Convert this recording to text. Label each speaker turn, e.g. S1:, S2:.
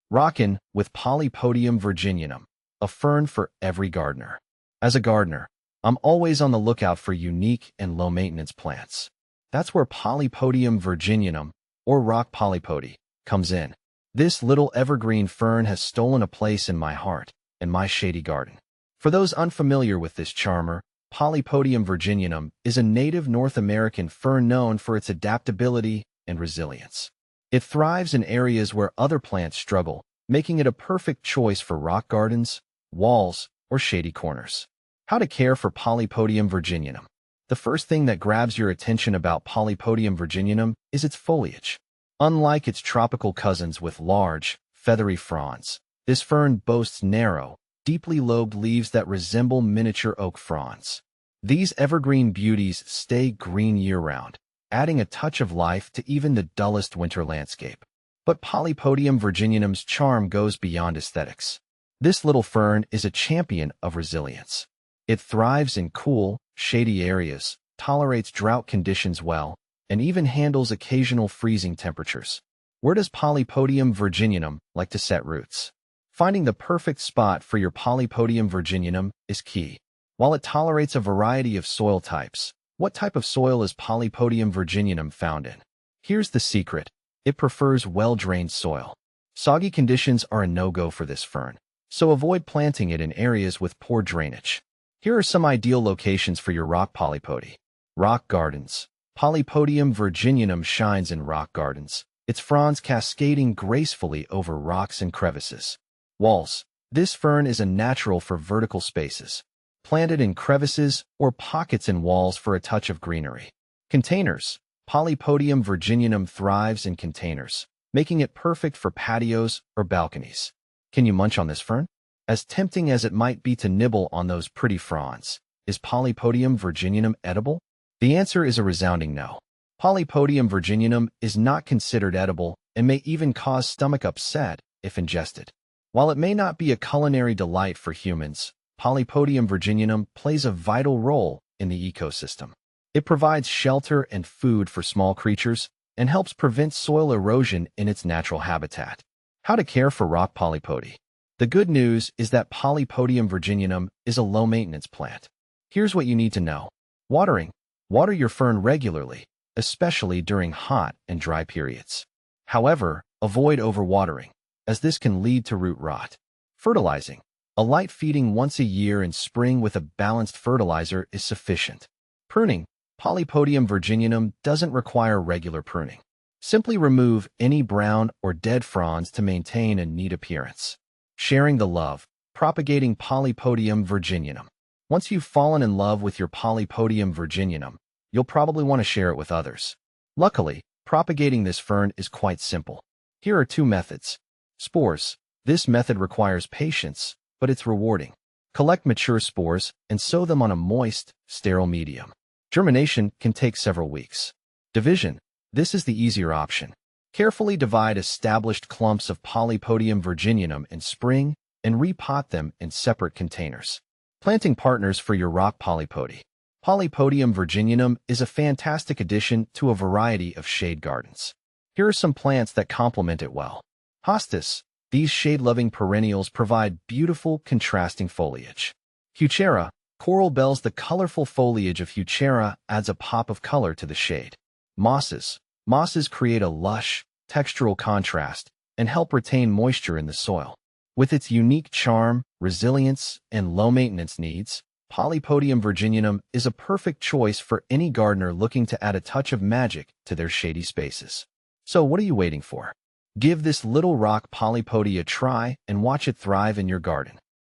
S1: Rockin' with Polypodium virginianum, a fern for every gardener. As a gardener, I'm always on the lookout for unique and low-maintenance plants. That's where Polypodium virginianum, or rock polypody, comes in. This little evergreen fern has stolen a place in my heart and my shady garden. For those unfamiliar with this charmer, Polypodium virginianum is a native North American fern known for its adaptability and resilience. It thrives in areas where other plants struggle, making it a perfect choice for rock gardens, walls, or shady corners. How to care for Polypodium virginianum. The first thing that grabs your attention about Polypodium virginianum is its foliage. Unlike its tropical cousins with large, feathery fronds, this fern boasts narrow, deeply lobed leaves that resemble miniature oak fronds. These evergreen beauties stay green year-round, adding a touch of life to even the dullest winter landscape. But Polypodium virginianum's charm goes beyond aesthetics. This little fern is a champion of resilience. It thrives in cool, shady areas, tolerates drought conditions well, and even handles occasional freezing temperatures. Where does Polypodium virginianum like to set roots? Finding the perfect spot for your Polypodium virginianum is key. While it tolerates a variety of soil types, what type of soil is Polypodium virginianum found in? Here's the secret. It prefers well-drained soil. Soggy conditions are a no-go for this fern, so avoid planting it in areas with poor drainage. Here are some ideal locations for your rock polypody. Rock gardens. Polypodium virginianum shines in rock gardens, its fronds cascading gracefully over rocks and crevices. Walls. This fern is a natural for vertical spaces, planted in crevices or pockets in walls for a touch of greenery. Containers. Polypodium virginianum thrives in containers, making it perfect for patios or balconies. Can you munch on this fern? As tempting as it might be to nibble on those pretty fronds, is Polypodium virginianum edible? The answer is a resounding no. Polypodium virginianum is not considered edible and may even cause stomach upset if ingested. While it may not be a culinary delight for humans, Polypodium virginianum plays a vital role in the ecosystem. It provides shelter and food for small creatures and helps prevent soil erosion in its natural habitat. How to care for rock polypody. The good news is that Polypodium virginianum is a low-maintenance plant. Here's what you need to know. Watering. Water your fern regularly, especially during hot and dry periods. However, avoid overwatering, as this can lead to root rot. Fertilizing. A light feeding once a year in spring with a balanced fertilizer is sufficient. Pruning. Polypodium virginianum doesn't require regular pruning. Simply remove any brown or dead fronds to maintain a neat appearance. Sharing the love. Propagating Polypodium virginianum. Once you've fallen in love with your Polypodium virginianum, you'll probably want to share it with others. Luckily, propagating this fern is quite simple. Here are two methods. Spores. This method requires patience, but it's rewarding. Collect mature spores and sow them on a moist, sterile medium. Germination can take several weeks. Division. This is the easier option. Carefully divide established clumps of Polypodium virginianum in spring and repot them in separate containers. Planting partners for your rock polypody. Polypodium virginianum is a fantastic addition to a variety of shade gardens. Here are some plants that complement it well. Hostas. These shade-loving perennials provide beautiful, contrasting foliage. Heuchera. Coral bells. The colorful foliage of Heuchera adds a pop of color to the shade. Mosses. Mosses create a lush, textural contrast and help retain moisture in the soil. With its unique charm, resilience, and low-maintenance needs, Polypodium virginianum is a perfect choice for any gardener looking to add a touch of magic to their shady spaces. So what are you waiting for? Give this little rock polypody a try and watch it thrive in your garden.